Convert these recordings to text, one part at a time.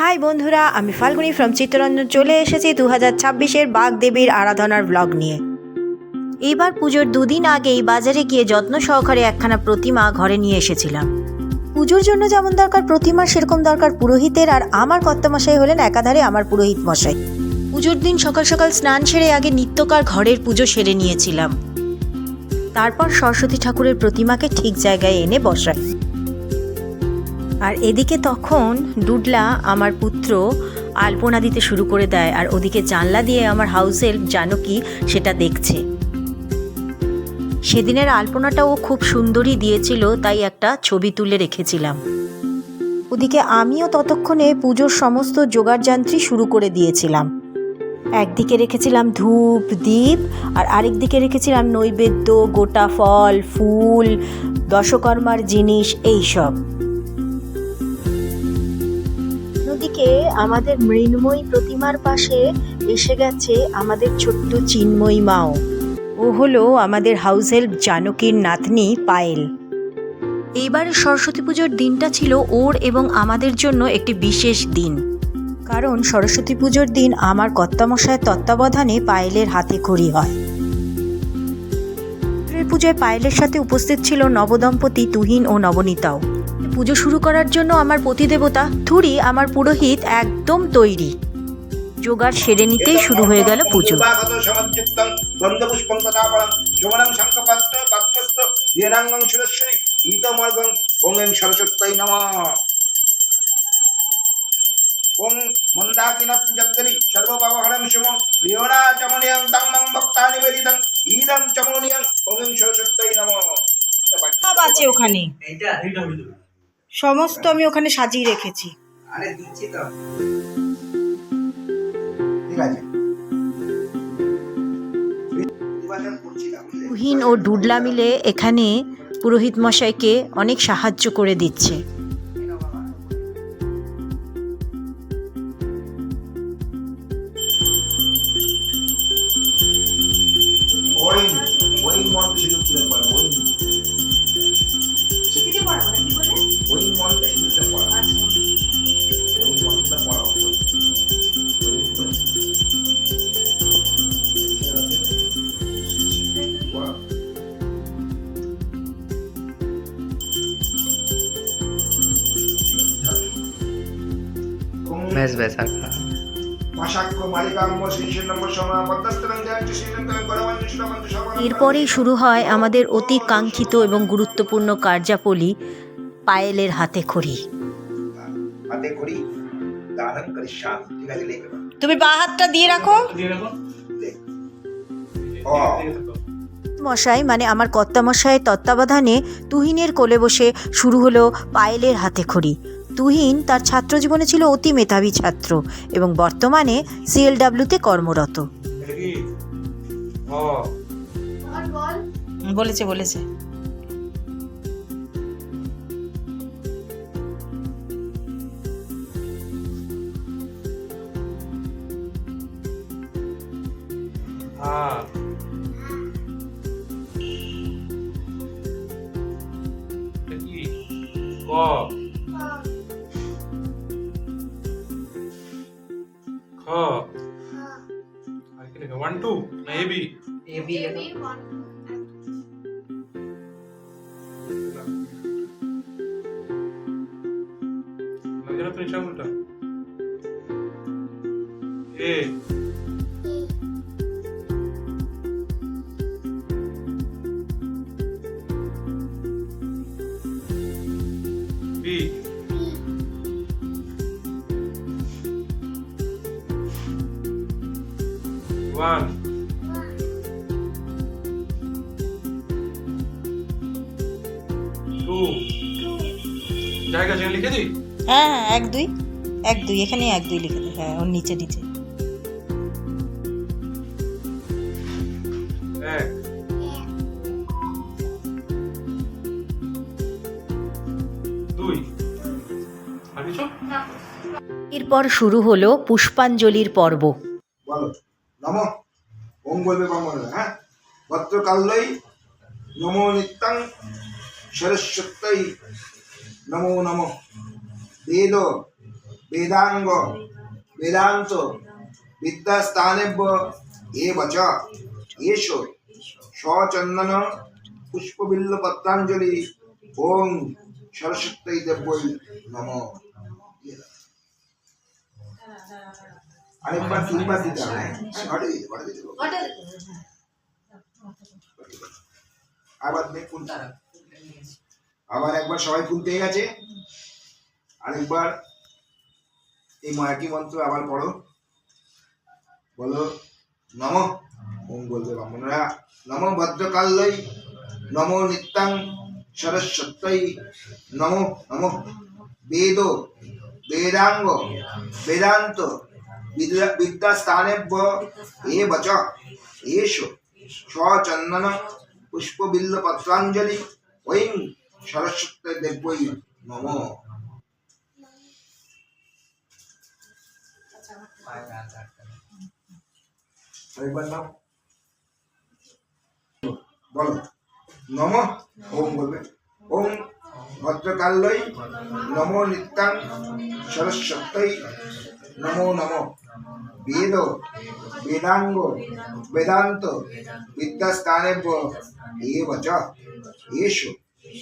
High বন্ধুরা, আমি Falguni from Chittaranjan চলে এসেছি 2026-এর বাগদেবীর আরাধনার ব্লগ নিয়ে। এইবার পুজোর দুদিন আগেই বাজারে গিয়ে যত্ন সহকারে একখানা প্রতিমা ঘরে নিয়ে এসেছিলাম। পুজোর জন্য যেমন দরকার প্রতিমা, সেরকম দরকার পুরোহিতের, আর আমার কর্তামশাই হলেন একাধারে আমার পুরোহিত মশাই। পুজোর দিন সকাল সকাল স্নান সেরে আগে নিত্যকার ঘরের পুজো সেরে নিয়েছিলাম। তারপর সরস্বতী ঠাকুরের প্রতিমাকে ঠিক জায়গায় এনে বসাই। আর এদিকে তখন ডুডলা আমার পুত্র আলপনা দিতে শুরু করে দেয়, আর ওদিকে জানলা দিয়ে আমার হাউসের জানকী সেটা দেখছে। সেদিনের আলপনাটা ও খুব সুন্দরই দিয়েছিল, তাই একটা ছবি তুলে রেখেছিলাম। ওদিকে আমিও ততক্ষণে পুজোর সমস্ত জোগাড়যন্ত্রী শুরু করে দিয়েছিলাম। একদিকে রেখেছিলাম ধূপ দীপ, আর আরেক দিকে রেখেছিলাম নৈবেদ্য, গোটা ফল, ফুল, দশকর্মার জিনিস, এইসব। অন্যদিকে আমাদের মৃন্ময়ী প্রতিমার পাশে এসে গেছে আমাদের ছোট্ট চিন্ময়ী মাও। ও হলো আমাদের হাউস হেল্প জানকীর নাতনি পায়েল। এইবারে সরস্বতী পুজোর দিনটা ছিল ওর এবং আমাদের জন্য একটি বিশেষ দিন, কারণ সরস্বতী পুজোর দিন আমার কর্তামশায়ের তত্ত্বাবধানে পায়েলের হাতে খড়ি হয়। পুজোয় পায়েলের সাথে উপস্থিত ছিল নবদম্পতি তুহিন ও নবনীতাও। পুজো শুরু করার জন্য আমার পতিদেবতা থুরি, আমার পুরোহিত, একদম তৈরি। জোগাড় সেরে নিতেই শুরু হয়ে গেল পুজো। সব আছে ওখানে, সমস্ত আমি ওখানে সাজিয়ে রেখেছি। তুহিন ও ডুডলা মিলে এখানে পুরোহিত মশাইকে অনেক সাহায্য করে দিচ্ছে। এরপরেই শুরু হয় আমাদের অতি কাঙ্ক্ষিত এবং গুরুত্বপূর্ণ কার্যাবলী, পায়েলের হাতে খড়ি। তুমি বা হাতটা দিয়ে রাখো। মশাই মানে আমার কর্তামশায়ের তত্ত্বাবধানে তুহিনের কোলে বসে শুরু হলো পায়েলের হাতে খড়ি। তুহিন তার ছাত্র জীবনে ছিল অতি মেধাবী ছাত্র এবং বর্তমানে CLW-তে কর্মরত। বলেছে হ্যাঁ 1 2 এখানে 1 2 লিখে দে। হ্যাঁ, ওর নিচে এরপর শুরু হলো পুষ্পাঞ্জলির পর্ব। নমো নিত্যং সরস্বত্যই নমো নমঃ। বেদ वेदांग वेदांत विद्यास्थानेभ्य एव च एषो स्वचंदन पुष्पबिल्ल पत्रांजलि ओम सरस्वती देव्यै नमः। আরেকবার তিনবার দিতে হবে। ঘটে দিতে আবার দেখুন, আবার একবার সবাই ফুল পেয়ে গেছে। আরেকবার এই একই মন্ত্র আবার পড়ো, বলো নমঃ। ওম বলবে ব্রাহ্মণরা, নমো ভদ্রকাল্যৈ নমো নিত্যাং সরস্বত্যৈ নমো নমঃ। বেদ বেদাঙ্গ বেদান্ত विद्यास्थानेभ्य एव च एषो स्वचंदन पुष्पबिल्ल पत्रांजलि ओं सरस्वती देव्यै नमः। बोलो नमः। ओम बोलबे ओम भद्रकाल्यै नमो नित्यां सरस्वत्यै नमो नमो। वेद वेदांग वेदांत विद्यास्थानेभ्य एव च एषो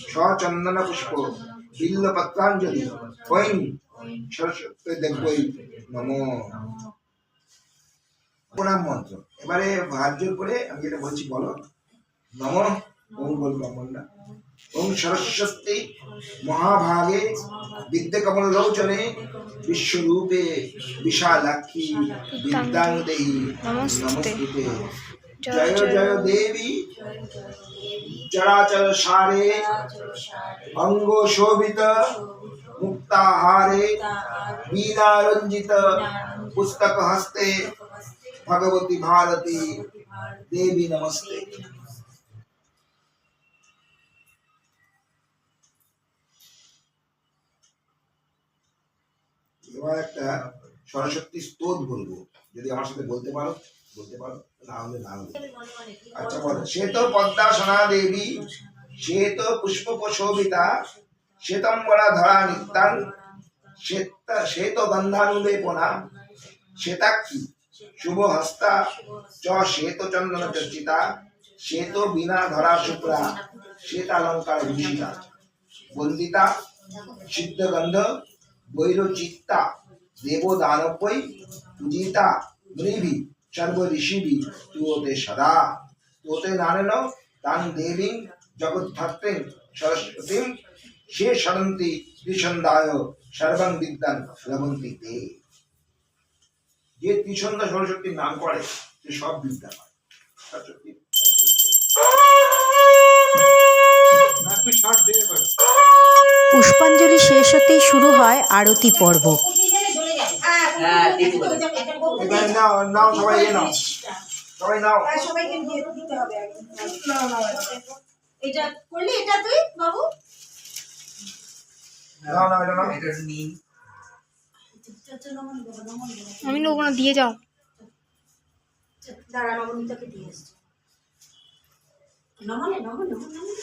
स्वचंदन पुष्प बिल्ल पत्रांजलि ओं सरस्वती देव्यै नमः। প্রণাম মন্ত্র এবারে ভার্যর করে আমি যেটা বলছি বলো নমঃ। ওম বল ব্রাহ্মণরা, ওম সরস্বতী মহাভাগে বিদ্যাকমল লোচনে বিশ্বরূপে বিশালাক্ষী বিদ্যাং দেহি নমস্তুতে। জয় জয় দেবী চরাচর সারে অঙ্গ শোভিত মুক্তাহারে বীণা রঞ্জিত পুস্তক হস্তে भगवती भारती देवी नमस्ते। এবার একটা সরস্বতী স্তোত্র বলবো, যদি আমার সাথে বলতে পারো না হলে না হলে। আচ্ছা বলো, শ্বেত পদ্মাসনা দেবী শ্বেত পুষ্প শোভিতা শ্বেতম্বরা ধরা নিত্যাং শ্বেত গন্ধানুলেপনা শ্বেতাক্ষী शुभ हस्ता च श्वेत चंदन चर्चिता श्वेत बिना धरा शुक्ला श्वेतालंकार भूषिता वंदिता सिद्ध गंध वैरोचित्ता देवो दानवै पूजिता मुनिभि सर्व ऋषिभि तुते सदा तुते नानेन तां देवीं जगद्धात्रीं सरस्वतीं शे शरन्ति त्रिछन्दाय सर्वं विद्यां लभन्ति ते। যে ত্রিছন্দা সরস্বতীর নাম করে সে সব বিদ্যা পায়। পুষ্পাঞ্জলি শেষ হতেই শুরু হয় আরতি পর্ব। নাও সবাই নাও, সবাই নাও। এটা করলি, এটা তুই বাবু নাও নাও, এটা নাও। আমি লোক না দিয়ে যাও। দাঁড়া, নবনীতাকে দিয়ে এসছে। নমনে নমন নমন নমন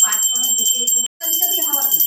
পাঁচ পাঁচ কেটে কবিতা দিয়ে হাওয়া দিই।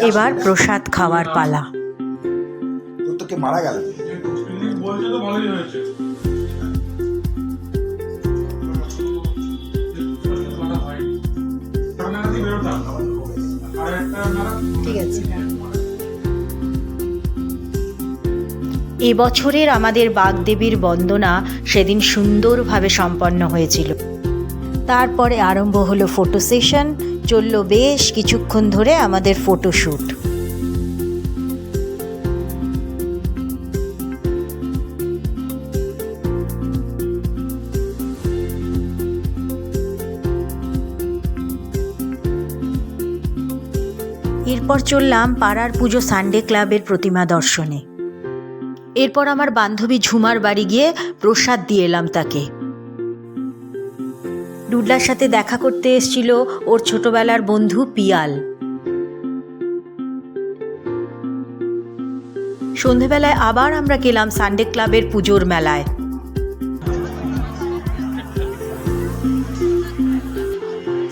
এবার প্রসাদ খাওয়ার পালা। তোকে মারা গেল বলছে তো ভালোই হয়েছে। ঠিক আছে। এবছরের আমাদের বাগদেবীর বন্দনা সেদিন সুন্দরভাবে সম্পন্ন হয়েছিল। তারপরে আরম্ভ হলো ফটো সেশন, চলল বেশ কিছুক্ষণ ধরে আমাদের ফটোশ্যুট। এরপর চললাম পাড়ার পুজো সানডে ক্লাবের প্রতিমা দর্শনে। এরপর আমার বান্ধবী ঝুমার বাড়ি গিয়ে প্রসাদ দিয়ে এলাম তাকে। ডুডলার সাথে দেখা করতে এসেছিল ওর ছোটবেলার বন্ধু পিয়াল। সন্ধেবেলায় আবার আমরা গেলাম সানডে ক্লাবের পুজোর মেলায়।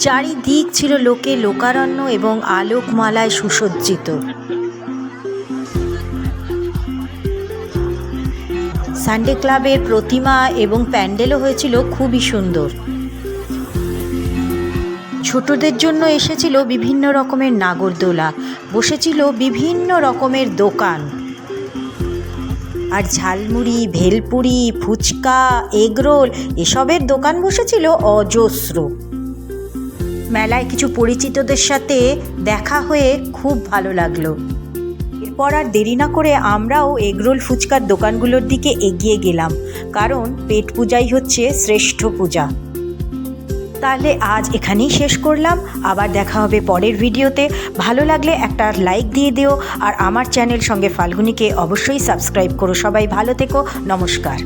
চারিদিক ছিল লোকে লোকারণ্য এবং আলোকমালায় সুসজ্জিত। সানডে ক্লাবের প্রতিমা এবং প্যান্ডেলও হয়েছিল খুবই সুন্দর। ছোটদের জন্য এসেছিল বিভিন্ন রকমের নাগরদোলা, বসেছিল বিভিন্ন রকমের দোকান, আর ঝালমুড়ি, ভেলপুরি, ফুচকা, এগরোল এসবের দোকান বসেছিল অজস্র। মেলায় কিছু পরিচিতদের সাথে দেখা হয়ে খুব ভালো লাগলো। এরপর আর দেরি না করে আমরাও এগরোল ফুচকার দোকানগুলোর দিকে এগিয়ে গেলাম, কারণ পেট পূজাই হচ্ছে শ্রেষ্ঠ পূজা। তাহলে আজ এখানেই শেষ করলাম, আবার দেখা হবে পরের ভিডিওতে। ভালো লাগলে একটা লাইক দিয়ে দিও, আর আমার চ্যানেল সঙ্গে ফাল্গুনিকে অবশ্যই সাবস্ক্রাইব করো। সবাই ভালো থেকো, নমস্কার।